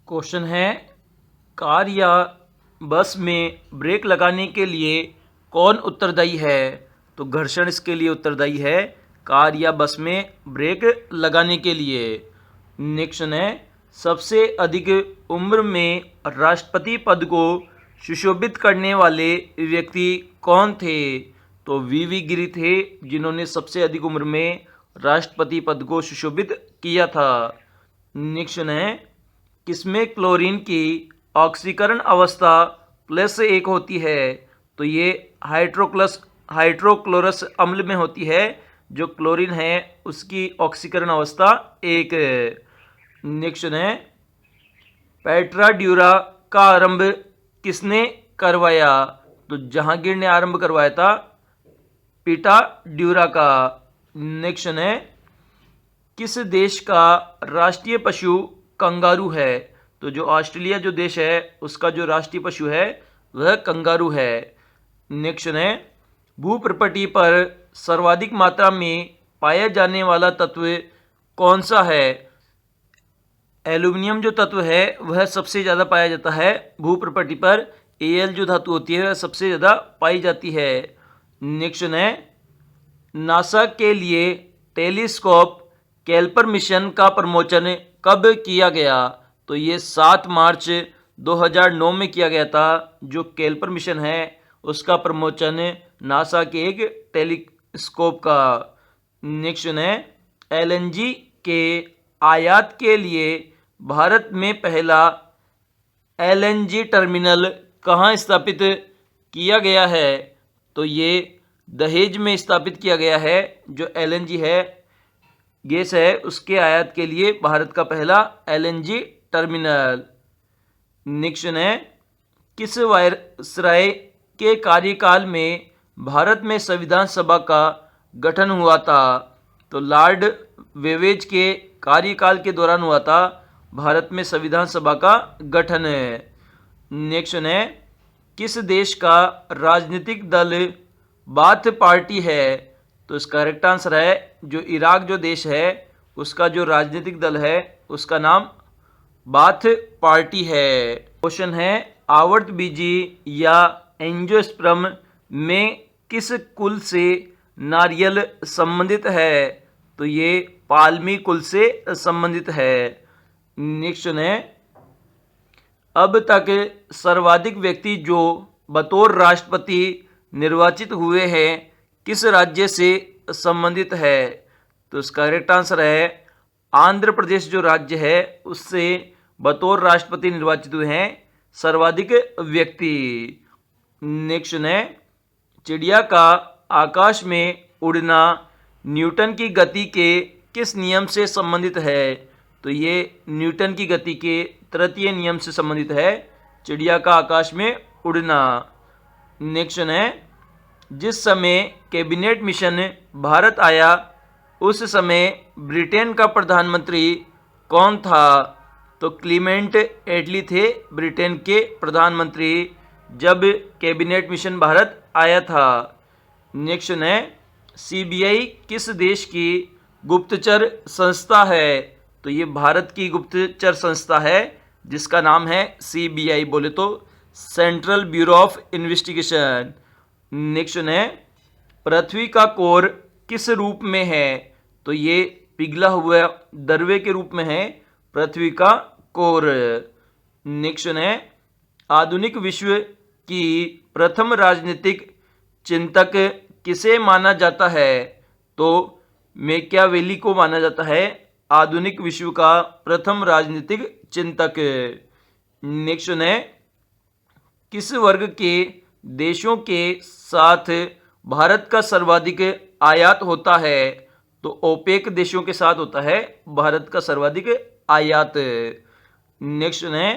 Question है, car या बस में ब्रेक लगाने के लिए कौन उत्तरदायी है? तो घर्षण इसके लिए उत्तरदायी है, कार या बस में ब्रेक लगाने के लिए। नेक्स्ट है, सबसे अधिक उम्र में राष्ट्रपति पद को सुशोभित करने वाले व्यक्ति कौन थे? तो वी गिरी थे, जिन्होंने सबसे अधिक उम्र में राष्ट्रपति पद को सुशोभित किया था। नेक्स्ट है, किसमें क्लोरीन की ऑक्सीकरण अवस्था +1 होती है? तो ये हाइड्रोक्लोरस अम्ल में होती है। जो क्लोरीन है उसकी ऑक्सीकरण अवस्था 1 है। नेक्स्ट है, पेट्रा ड्यूरा का आरंभ किसने करवाया? तो जहांगीर ने आरंभ करवाया था पीटा ड्यूरा का। नेक्स्ट है, किस देश का राष्ट्रीय पशु कंगारू है? तो जो ऑस्ट्रेलिया जो देश है उसका जो राष्ट्रीय पशु है वह कंगारू है। नेक्स्ट है, भूप्रपटी पर सर्वाधिक मात्रा में पाया जाने वाला तत्व कौन सा है? एल्यूमिनियम जो तत्व है वह सबसे ज़्यादा पाया जाता है भूप्रपटी पर। Al जो धातु होती है वह सबसे ज़्यादा पाई जाती है। नेक्स्ट है, नासा के लिए टेलीस्कोप कैल्पर मिशन का प्रमोशन कब किया गया? तो ये 7 मार्च 2009 में किया गया था। जो कैल्पर मिशन है उसका प्रमोशन नासा के एक टेलीस्कोप का। नेक्स्ट है, LNG के आयात के लिए भारत में पहला LNG टर्मिनल कहाँ स्थापित किया गया है? तो ये दहेज में स्थापित किया गया है। जो LNG है गैस है उसके आयात के लिए भारत का पहला LNG टर्मिनल। नेक्स्ट है, किस वायसराय के कार्यकाल में भारत में संविधान सभा का गठन हुआ था? तो लॉर्ड वेवेज के कार्यकाल के दौरान हुआ था भारत में संविधान सभा का गठन है। नेक्स्ट है, किस देश का राजनीतिक दल बाथ पार्टी है? तो इसका करेक्ट आंसर है जो इराक जो देश है उसका जो राजनीतिक दल है उसका नाम बाथ पार्टी है। क्वेश्चन है, आवर्तबीजी या एंजियोस्पर्म में किस कुल से नारियल संबंधित है? तो ये पाल्मी कुल से संबंधित है। नेक्स्ट है, अब तक सर्वाधिक व्यक्ति जो बतौर राष्ट्रपति निर्वाचित हुए हैं किस राज्य से संबंधित है? तो इसका करेक्ट आंसर है आंध्र प्रदेश जो राज्य है उससे बतौर राष्ट्रपति निर्वाचित हुए हैं सर्वाधिक व्यक्ति। नेक्स्ट है, चिड़िया का आकाश में उड़ना न्यूटन की गति के किस नियम से संबंधित है? तो ये न्यूटन की गति के तृतीय नियम से संबंधित है, चिड़िया का आकाश में उड़ना। नेक्स्ट है, जिस समय कैबिनेट मिशन भारत आया उस समय ब्रिटेन का प्रधानमंत्री कौन था? तो क्लीमेंट एटली थे ब्रिटेन के प्रधानमंत्री जब कैबिनेट मिशन भारत आया था। नेक्स्ट है, CBI किस देश की गुप्तचर संस्था है? तो ये भारत की गुप्तचर संस्था है जिसका नाम है CBI, बोले तो central bureau of investigation. Next है, पृथ्वी का कोर किस रूप में है? तो ये पिघला हुआ दरवे के रूप में है पृथ्वी का कोर। नेक्स्ट है, आधुनिक विश्व की प्रथम राजनीतिक चिंतक किसे माना जाता है? तो मैकियावेली को माना जाता है आधुनिक विश्व का प्रथम राजनीतिक चिंतक। नेक्स्ट है, किस वर्ग के देशों के साथ भारत का सर्वाधिक आयात होता है? तो ओपेक देशों के साथ होता है भारत का सर्वाधिक आयात। नेक्स्ट है,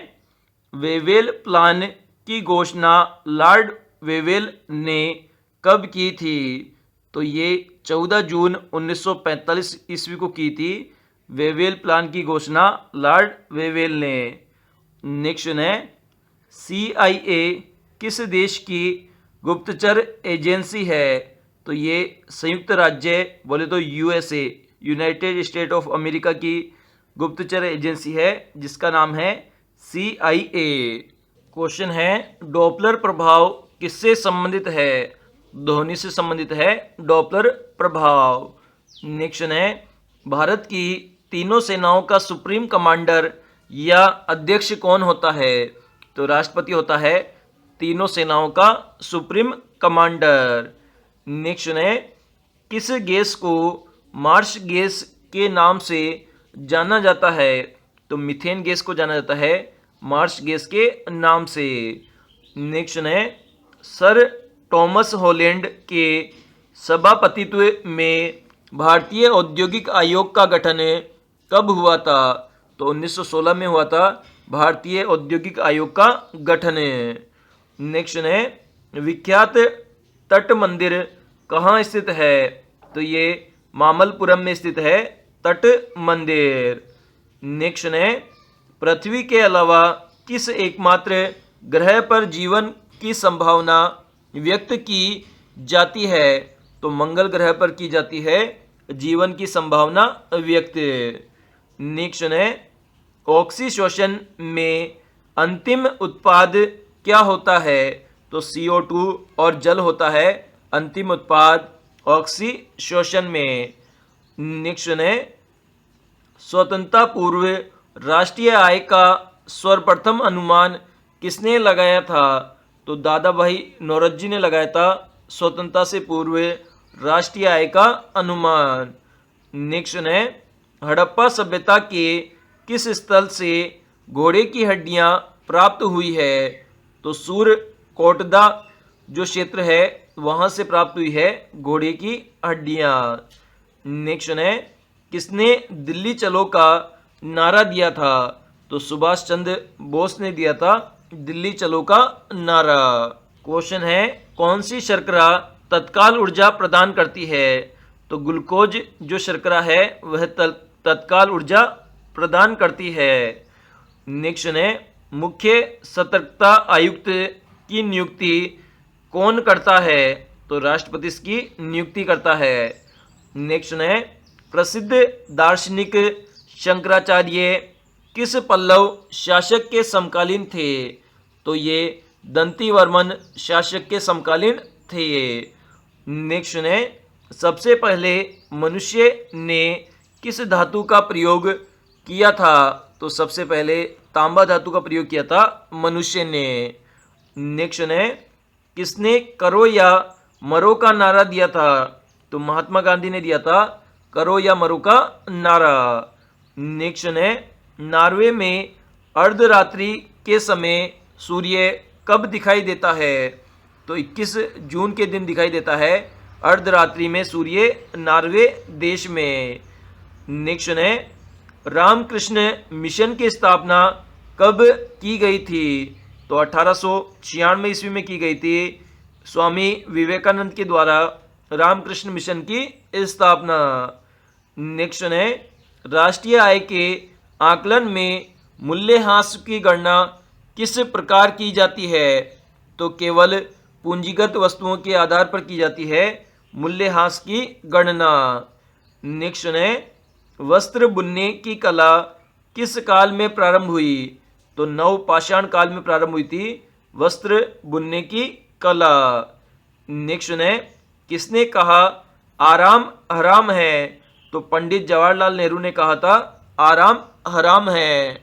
वेवेल प्लान की घोषणा लॉर्ड वेवेल ने कब की थी? तो ये 14 जून 1945 ईस्वी को की थी वेवेल प्लान की घोषणा लॉर्ड वेवेल ने। नेक्स्ट है, CIA किस देश की गुप्तचर एजेंसी है? तो ये संयुक्त राज्य बोले तो USA, United state of America की गुप्तचर एजेंसी है जिसका नाम है CIA। क्वेश्चन है डॉपलर प्रभाव किससे संबंधित है? ध्वनि से संबंधित है डॉपलर प्रभाव। नेक्स्ट है भारत की तीनों सेनाओं का सुप्रीम कमांडर या अध्यक्ष कौन होता है? तो राष्ट्रपति होता है तीनों सेनाओं का सुप्रीम कमांडर। नेक्स्ट है किस गैस को मार्श गैस के नाम से जाना जाता है? तो मीथेन गैस को जाना जाता है मार्श गैस के नाम से। नेक्स्ट है सर टॉमस हॉलैंड के सभापतित्व में भारतीय औद्योगिक आयोग का गठन कब हुआ था? तो 1916 में हुआ था भारतीय औद्योगिक आयोग का गठन। नेक्स्ट है विख्यात तट मंदिर कहाँ स्थित है? तो ये मामल्लपुरम में स्थित है तट मंदिर। नेक्स्ट है पृथ्वी के अलावा किस एकमात्र ग्रह पर जीवन की संभावना व्यक्त की जाती है? तो मंगल ग्रह पर की जाती है जीवन की संभावना व्यक्त। नेक्स्ट है ऑक्सीशोषण में अंतिम उत्पाद क्या होता है? तो CO2 और जल होता है अंतिम उत्पाद ऑक्सीशोषण में। नेक्स्ट है स्वतंत्रता पूर्व राष्ट्रीय आय का सर्वप्रथम अनुमान किसने लगाया था? तो दादा भाई नौरोजी ने लगाया था स्वतंत्रता से पूर्व राष्ट्रीय आय का अनुमान। नेक्स्ट है हड़प्पा सभ्यता के किस स्थल से घोड़े की हड्डियां प्राप्त हुई है? तो सूरकोटदा जो क्षेत्र है वहां से प्राप्त हुई है घोड़े की हड्डियां। नेक्स्ट है किसने दिल्ली चलो का नारा दिया था? तो सुभाष चंद्र बोस ने दिया था दिल्ली चलो का नारा। क्वेश्चन है कौन सी शर्करा तत्काल ऊर्जा प्रदान करती है? तो ग्लूकोज जो शर्करा है वह तत्काल ऊर्जा प्रदान करती है। नेक्स्ट है मुख्य सतर्कता आयुक्त की नियुक्ति कौन करता है? तो राष्ट्रपति इसकी नियुक्ति करता है। नेक्स्ट है प्रसिद्ध दार्शनिक शंकराचार्य किस पल्लव शासक के समकालीन थे? तो ये दंतीवर्मन शासक के समकालीन थे। नेक्स्ट है सबसे पहले मनुष्य ने किस धातु का प्रयोग किया था? तो सबसे पहले तांबा धातु का प्रयोग किया था मनुष्य ने। नेक्स्ट है किसने करो या मरो का नारा दिया था? तो महात्मा गांधी ने दिया था करो या मरो का नारा। नेक्स्ट है नॉर्वे में अर्धरात्रि के समय सूर्य कब दिखाई देता है? तो 21 जून के दिन दिखाई देता है अर्धरात्रि में सूर्य नॉर्वे देश में। नेक्स्ट है रामकृष्ण मिशन की स्थापना कब की गई थी? तो 1896 ईस्वी में की गई थी स्वामी विवेकानंद के द्वारा रामकृष्ण मिशन की स्थापना। नेक्स्ट है राष्ट्रीय आय के आकलन में मूल्यह्रास की गणना किस प्रकार की जाती है? तो केवल पूंजीगत वस्तुओं के आधार पर की जाती है मूल्यह्रास की गणना। नेक्स्ट है वस्त्र बुनने की कला किस काल में प्रारंभ हुई? तो नवपाषाण काल में प्रारंभ हुई थी वस्त्र बुनने की कला। नेक्स्ट है किसने कहा आराम हराम है? तो पंडित जवाहरलाल नेहरू ने कहा था आराम हराम है।